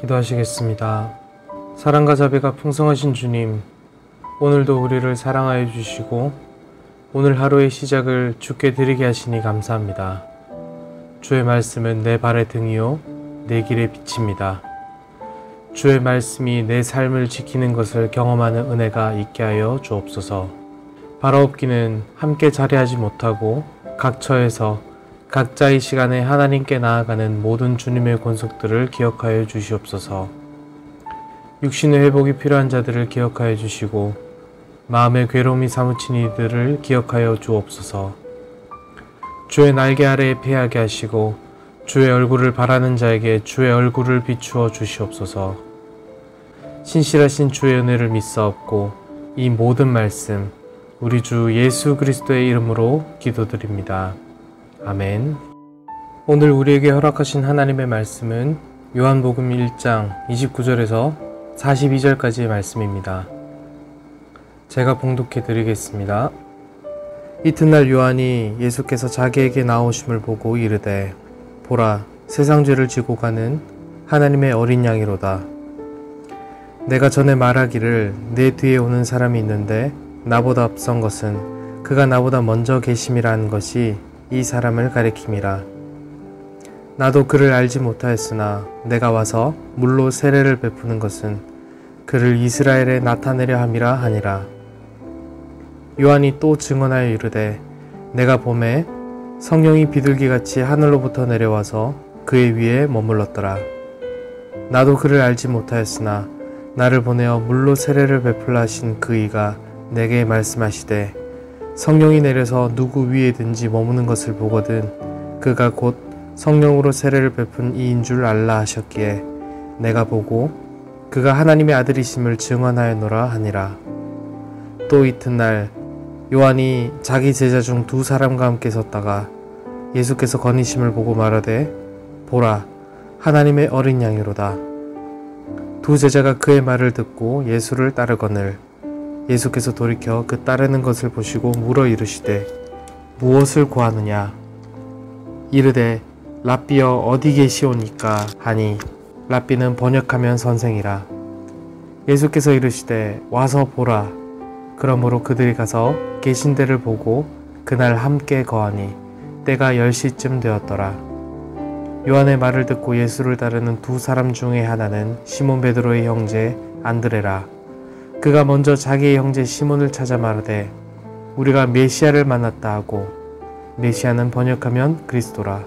기도하시겠습니다. 사랑과 자비가 풍성하신 주님, 오늘도 우리를 사랑하여 주시고 오늘 하루의 시작을 주께 드리게 하시니 감사합니다. 주의 말씀은 내 발의 등이요 내 길의 빛입니다. 주의 말씀이 내 삶을 지키는 것을 경험하는 은혜가 있게 하여 주옵소서. 바라옵기는 함께 자리하지 못하고 각처에서 각자의 시간에 하나님께 나아가는 모든 주님의 권속들을 기억하여 주시옵소서. 육신의 회복이 필요한 자들을 기억하여 주시고 마음의 괴로움이 사무친 이들을 기억하여 주옵소서. 주의 날개 아래에 패하게 하시고 주의 얼굴을 바라는 자에게 주의 얼굴을 비추어 주시옵소서. 신실하신 주의 은혜를 믿사옵고 이 모든 말씀 우리 주 예수 그리스도의 이름으로 기도드립니다. 아멘. 오늘 우리에게 허락하신 하나님의 말씀은 요한복음 1장 29절에서 42절까지의 말씀입니다. 제가 봉독해 드리겠습니다. 이튿날 요한이 예수께서 자기에게 나오심을 보고 이르되 보라, 세상 죄를 지고 가는 하나님의 어린 양이로다. 내가 전에 말하기를 내 뒤에 오는 사람이 있는데 나보다 앞선 것은 그가 나보다 먼저 계심이라는 것이 이 사람을 가리킴이라. 나도 그를 알지 못하였으나 내가 와서 물로 세례를 베푸는 것은 그를 이스라엘에 나타내려 함이라 하니라. 요한이 또 증언하여 이르되 내가 보매 성령이 비둘기같이 하늘로부터 내려와서 그의 위에 머물렀더라. 나도 그를 알지 못하였으나 나를 보내어 물로 세례를 베풀라 하신 그 이가 내게 말씀하시되 성령이 내려서 누구 위에든지 머무는 것을 보거든 그가 곧 성령으로 세례를 베푼 이인 줄 알라 하셨기에 내가 보고 그가 하나님의 아들이심을 증언하였노라 하니라. 또 이튿날 요한이 자기 제자 중 두 사람과 함께 섰다가 예수께서 거니심을 보고 말하되 보라, 하나님의 어린 양이로다. 두 제자가 그의 말을 듣고 예수를 따르거늘 예수께서 돌이켜 그 따르는 것을 보시고 물어 이르시되 무엇을 구하느냐? 이르되 랍비여 어디 계시오니까 하니 랍비는 번역하면 선생이라. 예수께서 이르시되 와서 보라. 그러므로 그들이 가서 계신 데를 보고 그날 함께 거하니 때가 10시쯤 되었더라. 요한의 말을 듣고 예수를 따르는 두 사람 중에 하나는 시몬 베드로의 형제 안드레라. 그가 먼저 자기의 형제 시몬을 찾아 말하되 우리가 메시아를 만났다 하고 메시아는 번역하면 그리스도라.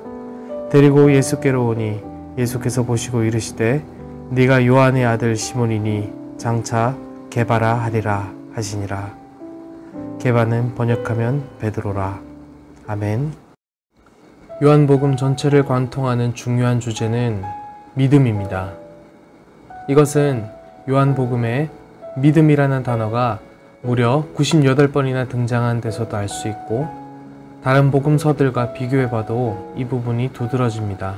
데리고 예수께로 오니 예수께서 보시고 이르시되 네가 요한의 아들 시몬이니 장차 게바라 하리라 하시니라. 게바는 번역하면 베드로라. 아멘. 요한복음 전체를 관통하는 중요한 주제는 믿음입니다. 이것은 요한복음에 믿음이라는 단어가 무려 98번이나 등장한 데서도 알 수 있고 다른 복음서들과 비교해봐도 이 부분이 두드러집니다.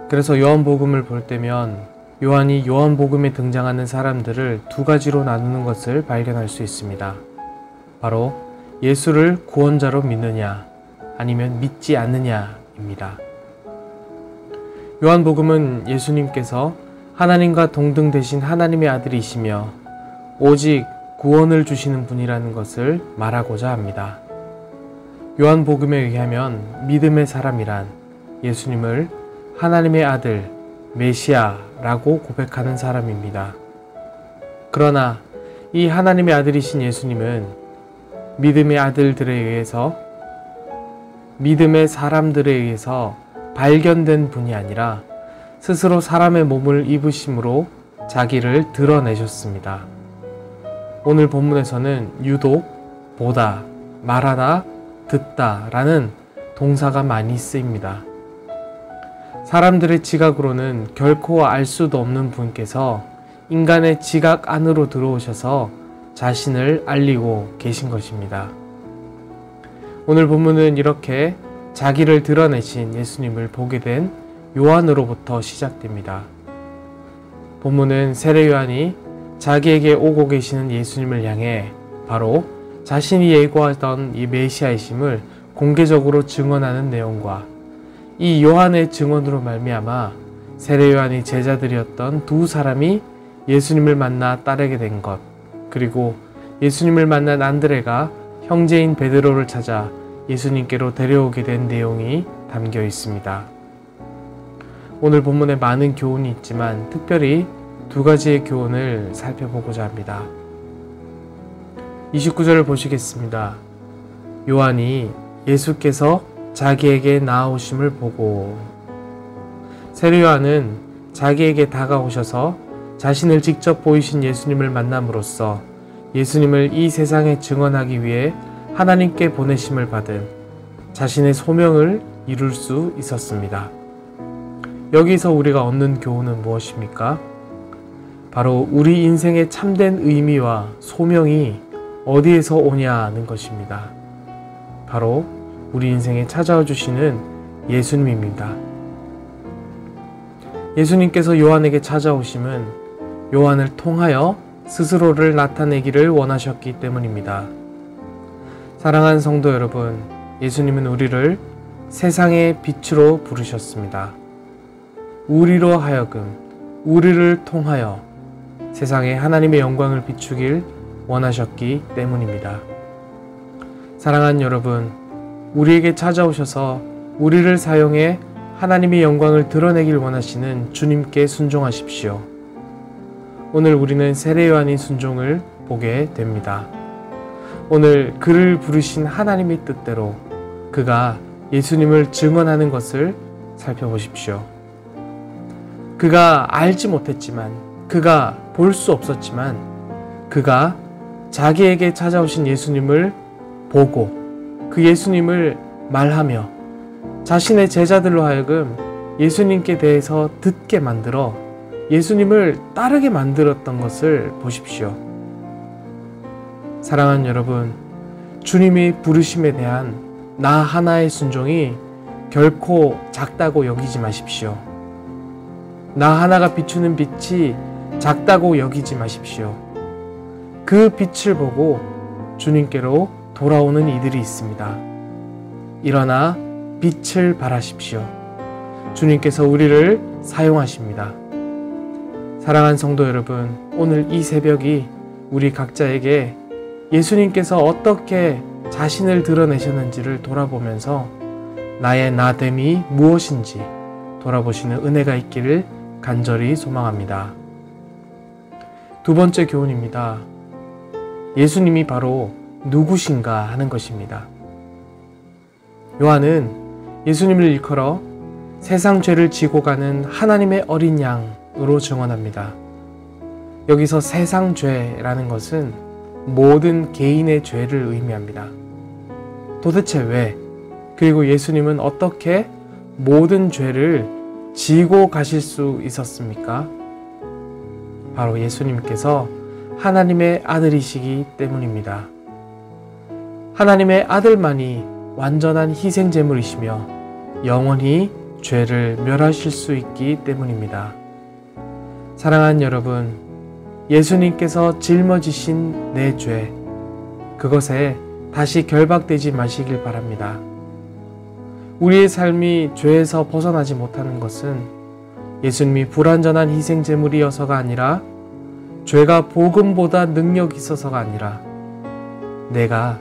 그래서 요한복음을 볼 때면 요한이 요한복음에 등장하는 사람들을 두 가지로 나누는 것을 발견할 수 있습니다. 바로 예수를 구원자로 믿느냐 아니면 믿지 않느냐입니다. 요한복음은 예수님께서 하나님과 동등 되신 하나님의 아들이시며 오직 구원을 주시는 분이라는 것을 말하고자 합니다. 요한복음에 의하면 믿음의 사람이란 예수님을 하나님의 아들, 메시아라고 고백하는 사람입니다. 그러나 이 하나님의 아들이신 예수님은 믿음의 아들들에 의해서 믿음의 사람들에 의해서 발견된 분이 아니라 스스로 사람의 몸을 입으심으로 자기를 드러내셨습니다. 오늘 본문에서는 유독 보다, 말하다, 듣다 라는 동사가 많이 쓰입니다. 사람들의 지각으로는 결코 알 수도 없는 분께서 인간의 지각 안으로 들어오셔서 자신을 알리고 계신 것입니다. 오늘 본문은 이렇게 자기를 드러내신 예수님을 보게 된 요한으로부터 시작됩니다. 본문은 세례 요한이 자기에게 오고 계시는 예수님을 향해 바로 자신이 예고하던 이 메시아이심을 공개적으로 증언하는 내용과 이 요한의 증언으로 말미암아 세례 요한의 제자들이었던 두 사람이 예수님을 만나 따르게 된 것, 그리고 예수님을 만난 안드레가 형제인 베드로를 찾아 예수님께로 데려오게 된 내용이 담겨 있습니다. 오늘 본문에 많은 교훈이 있지만 특별히 두 가지의 교훈을 살펴보고자 합니다. 29절을 보시겠습니다. 요한이 예수께서 자기에게 나아오심을 보고, 세례 요한은 자기에게 다가오셔서 자신을 직접 보이신 예수님을 만남으로써 예수님을 이 세상에 증언하기 위해 하나님께 보내심을 받은 자신의 소명을 이룰 수 있었습니다. 여기서 우리가 얻는 교훈은 무엇입니까? 바로 우리 인생의 참된 의미와 소명이 어디에서 오냐는 것입니다. 바로 우리 인생에 찾아와 주시는 예수님입니다. 예수님께서 요한에게 찾아오심은 요한을 통하여 스스로를 나타내기를 원하셨기 때문입니다. 사랑하는 성도 여러분, 예수님은 우리를 세상의 빛으로 부르셨습니다. 우리로 하여금, 우리를 통하여 세상에 하나님의 영광을 비추길 원하셨기 때문입니다. 사랑하는 여러분, 우리에게 찾아오셔서 우리를 사용해 하나님의 영광을 드러내길 원하시는 주님께 순종하십시오. 오늘 우리는 세례 요한의 순종을 보게 됩니다. 오늘 그를 부르신 하나님의 뜻대로 그가 예수님을 증언하는 것을 살펴보십시오. 그가 알지 못했지만, 그가 볼 수 없었지만, 그가 자기에게 찾아오신 예수님을 보고 그 예수님을 말하며 자신의 제자들로 하여금 예수님께 대해서 듣게 만들어 예수님을 따르게 만들었던 것을 보십시오. 사랑하는 여러분, 주님의 부르심에 대한 나 하나의 순종이 결코 작다고 여기지 마십시오. 나 하나가 비추는 빛이 작다고 여기지 마십시오. 그 빛을 보고 주님께로 돌아오는 이들이 있습니다. 일어나 빛을 발하십시오. 주님께서 우리를 사용하십니다. 사랑하는 성도 여러분, 오늘 이 새벽이 우리 각자에게 예수님께서 어떻게 자신을 드러내셨는지를 돌아보면서 나의 나됨이 무엇인지 돌아보시는 은혜가 있기를 간절히 소망합니다. 두 번째 교훈입니다. 예수님이 바로 누구신가 하는 것입니다. 요한은 예수님을 일컬어 세상 죄를 지고 가는 하나님의 어린 양으로 증언합니다. 여기서 세상 죄라는 것은 모든 개인의 죄를 의미합니다. 도대체 왜? 그리고 예수님은 어떻게 모든 죄를 지고 가실 수 있었습니까? 바로 예수님께서 하나님의 아들이시기 때문입니다. 하나님의 아들만이 완전한 희생제물이시며 영원히 죄를 멸하실 수 있기 때문입니다. 사랑하는 여러분, 예수님께서 짊어지신 내 죄, 그것에 다시 결박되지 마시길 바랍니다. 우리의 삶이 죄에서 벗어나지 못하는 것은 예수님이 불완전한 희생제물이어서가 아니라 죄가 복음보다 능력이 있어서가 아니라 내가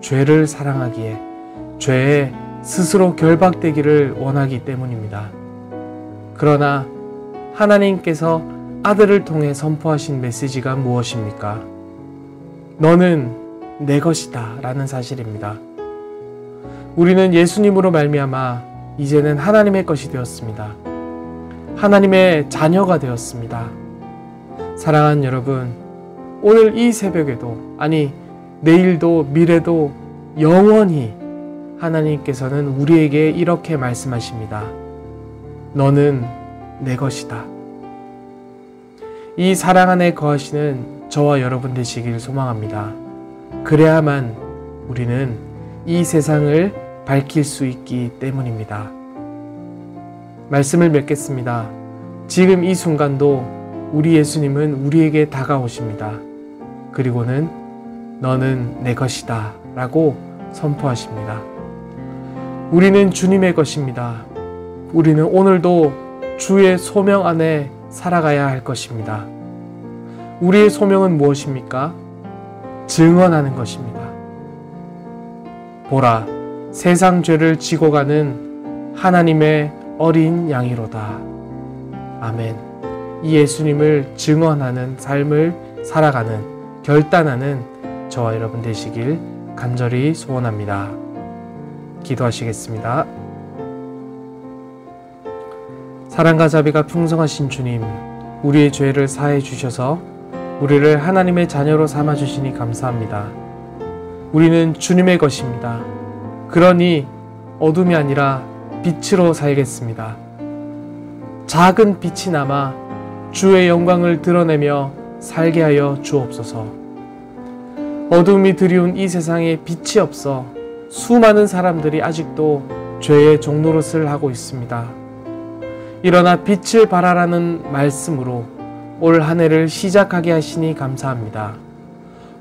죄를 사랑하기에 죄에 스스로 결박되기를 원하기 때문입니다. 그러나 하나님께서 아들을 통해 선포하신 메시지가 무엇입니까? 너는 내 것이다 라는 사실입니다. 우리는 예수님으로 말미암아 이제는 하나님의 것이 되었습니다. 하나님의 자녀가 되었습니다. 사랑하는 여러분, 오늘 이 새벽에도, 아니 내일도 미래도 영원히 하나님께서는 우리에게 이렇게 말씀하십니다. 너는 내 것이다. 이 사랑 안에 거하시는 저와 여러분 되시길 소망합니다. 그래야만 우리는 이 세상을 밝힐 수 있기 때문입니다. 말씀을 맺겠습니다. 지금 이 순간도 우리 예수님은 우리에게 다가오십니다. 그리고는 너는 내 것이다 라고 선포하십니다. 우리는 주님의 것입니다. 우리는 오늘도 주의 소명 안에 살아가야 할 것입니다. 우리의 소명은 무엇입니까? 증언하는 것입니다. 보라, 세상 죄를 지고 가는 하나님의 어린 양이로다. 아멘. 이 예수님을 증언하는 삶을 살아가는, 결단하는 저와 여러분 되시길 간절히 소원합니다. 기도하시겠습니다. 사랑과 자비가 풍성하신 주님, 우리의 죄를 사해 주셔서 우리를 하나님의 자녀로 삼아 주시니 감사합니다. 우리는 주님의 것입니다. 그러니 어둠이 아니라 빛으로 살겠습니다. 작은 빛이 남아 주의 영광을 드러내며 살게 하여 주옵소서. 어둠이 드리운 이 세상에 빛이 없어 수많은 사람들이 아직도 죄의 종노릇을 하고 있습니다. 일어나 빛을 발하라는 말씀으로 올 한 해를 시작하게 하시니 감사합니다.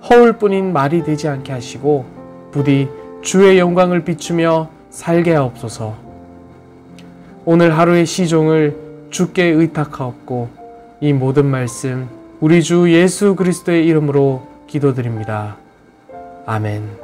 허울뿐인 말이 되지 않게 하시고 부디 주의 영광을 비추며 살게 하옵소서. 오늘 하루의 시종을 주께 의탁하옵고 이 모든 말씀 우리 주 예수 그리스도의 이름으로 기도드립니다. 아멘.